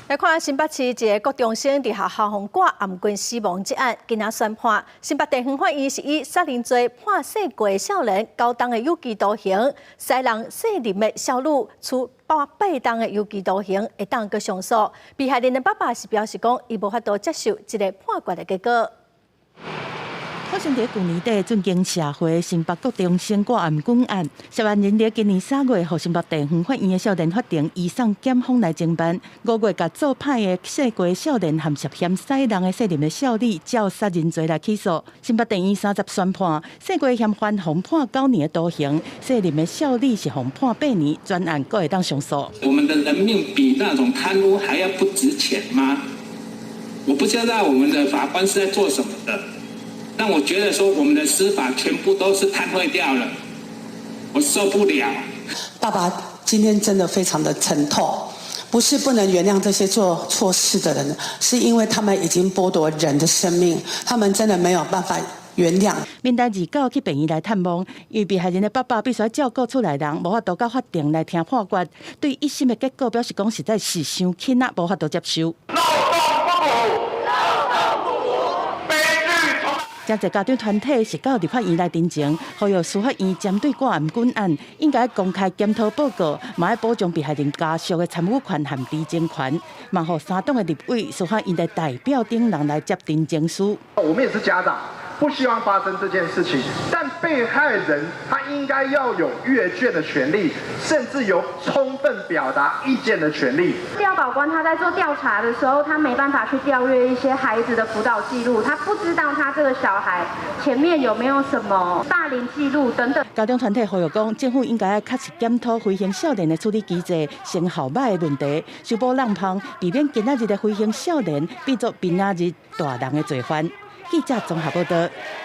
来看新北市一个高中生伫学校红挂暗棍死亡一案，今仔宣判，新北地方法院是以杀人罪判死过的少年9档的有期徒刑，杀人杀人的少女处8档的有期徒刑，会当个上诉。被害人的爸爸是表示讲，伊无法度接受这个判决的结果。 发生在去年底震惊社会新北高中生挂暗棍案，涉案人在今年3月，互新北地方法院的少年法庭移送检方来侦办。5月，甲做派的死过少年含涉嫌杀人的杀人的少女，照杀人罪来起诉。新北地院30宣判，死过嫌犯hom判9年的徒刑，杀人的少女是hom判8年，专案阁会当上诉。我们的人命比那种贪污还要不值钱吗？我不知道我们的法官是在做什么的。 让我觉得说，我们的司法全部都是瘫痪掉了，我受不了。爸爸今天真的非常的沉痛，不是不能原谅这些做错事的人，是因为他们已经剥夺人的生命，他们真的没有办法原谅。面代二告去病院来探望，因为被害人的爸爸必须要照顾厝内人，无法度到法庭来听判决。对1审的结果表示讲实在是伤轻啊，无法度接受。 真侪家长团体是到立法院来陈情，呼吁司法院针对挂暗棍案，应该公开检讨报告，嘛要保障被害人家属的参与权和知情权，嘛互3党的立委、司法院的代表等人来接တင်情书。我们也是家长。 不希望发生这件事情，但被害人他应该要有阅卷的权利，甚至有充分表达意见的权利。调保官他在做调查的时候，他没办法去调阅一些孩子的辅导记录，他不知道他这个小孩前面有没有什么霸凌记录等等。家长团体呼吁讲，政府应该确实检讨飞行少年的处理机制、成效歹的问题，修补漏洞，避免今仔日的飞行少年变作明仔日大人的罪犯。记者综合报道。